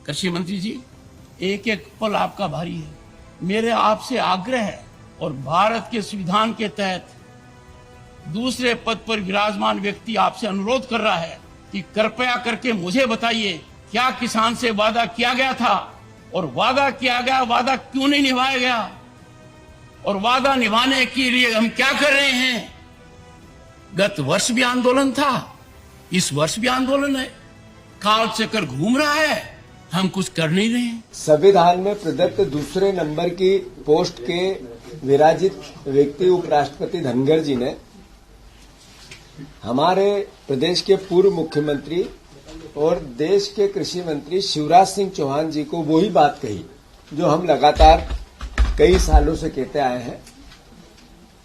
कृषि मंत्री जी, एक एक पल आपका भारी है। मेरे आपसे आग्रह है और भारत के संविधान के तहत दूसरे पद पर विराजमान व्यक्ति आपसे अनुरोध कर रहा है कि कृपया करके मुझे बताइए, क्या किसान से वादा किया गया था और वादा किया गया वादा क्यों नहीं निभाया गया, और वादा निभाने के लिए हम क्या कर रहे हैं। गत वर्ष भी आंदोलन था, इस वर्ष भी आंदोलन है, काल चक्कर घूम रहा है, हम कुछ कर नहीं रहे हैं। संविधान में प्रदत्त दूसरे नंबर की पोस्ट के विराजित व्यक्ति उपराष्ट्रपति धनखड़ जी ने हमारे प्रदेश के पूर्व मुख्यमंत्री और देश के कृषि मंत्री शिवराज सिंह चौहान जी को वही बात कही जो हम लगातार कई सालों से कहते आए हैं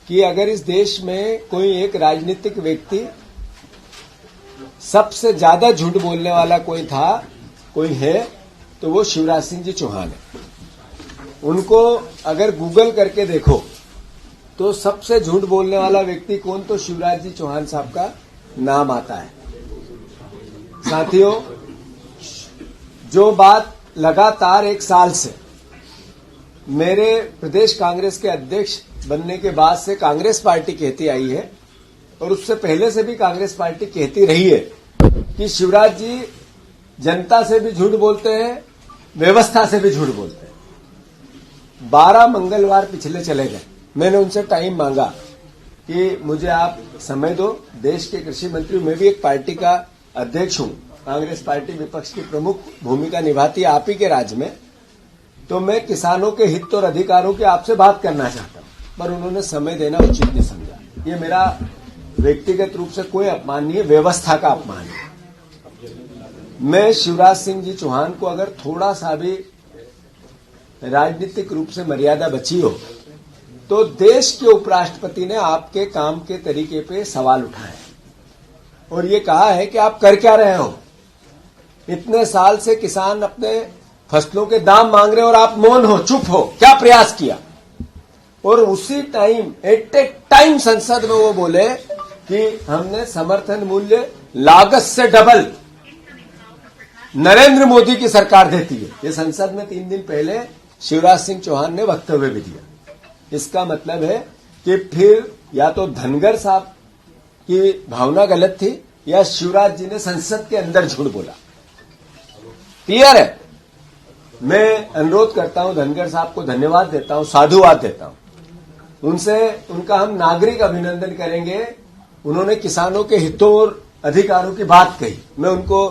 कि अगर इस देश में कोई एक राजनीतिक व्यक्ति सबसे ज्यादा झूठ बोलने वाला कोई है तो वो शिवराज सिंह जी चौहान है। उनको अगर गूगल करके देखो तो सबसे झूठ बोलने वाला व्यक्ति कौन, तो शिवराज जी चौहान साहब का नाम आता है। साथियों, जो बात लगातार एक साल से मेरे प्रदेश कांग्रेस के अध्यक्ष बनने के बाद से कांग्रेस पार्टी कहती आई है और उससे पहले से भी कांग्रेस पार्टी कहती रही है कि शिवराज जी जनता से भी झूठ बोलते हैं, व्यवस्था से भी झूठ बोलते हैं। 12 मंगलवार पिछले चले गए, मैंने उनसे टाइम मांगा कि मुझे आप समय दो, देश के कृषि मंत्री, मैं भी एक पार्टी का अध्यक्ष हूं, कांग्रेस पार्टी विपक्ष की प्रमुख भूमिका निभाती है आप ही के राज्य में, तो मैं किसानों के हित और अधिकारों की आपसे बात करना चाहता हूं, पर उन्होंने समय देना उचित नहीं समझा। ये मेरा व्यक्तिगत रूप से कोई अपमान नहीं है, व्यवस्था का अपमान है। मैं शिवराज सिंह जी चौहान को अगर थोड़ा सा भी राजनीतिक रूप से मर्यादा बची हो तो देश के उपराष्ट्रपति ने आपके काम के तरीके पे सवाल उठाए और ये कहा है कि आप कर क्या रहे हो। इतने साल से किसान अपने फसलों के दाम मांग रहे हो और आप मौन हो, चुप हो, क्या प्रयास किया। और उसी टाइम एट ए टाइम संसद में वो बोले कि हमने समर्थन मूल्य लागत से डबल नरेंद्र मोदी की सरकार देती है। ये संसद में 3 दिन पहले शिवराज सिंह चौहान ने वक्तव्य भी दिया। इसका मतलब है कि फिर या तो धनखड़ साहब की भावना गलत थी या शिवराज जी ने संसद के अंदर झूठ बोला। क्लियर है। मैं अनुरोध करता हूं, धनखड़ साहब को धन्यवाद देता हूं, साधुवाद देता हूं। उनका हम नागरिक अभिनंदन करेंगे। उन्होंने किसानों के हितों और अधिकारों की बात कही। मैं उनको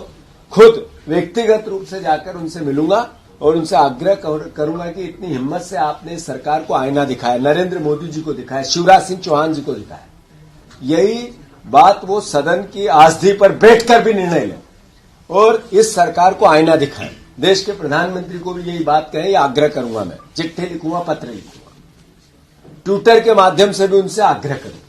खुद व्यक्तिगत रूप से जाकर उनसे मिलूंगा और उनसे आग्रह करूंगा कि इतनी हिम्मत से आपने इस सरकार को आईना दिखाया, नरेंद्र मोदी जी को दिखाया, शिवराज सिंह चौहान जी को दिखाया। यही बात वो सदन की आसदी पर बैठकर भी निर्णय लें और इस सरकार को आईना दिखाएं। देश के प्रधानमंत्री को भी यही बात कहें, यह आग्रह करूंगा। मैं चिट्ठी लिखूंगा, पत्र लिखूंगा, ट्विटर के माध्यम से भी उनसे आग्रह करूंगा।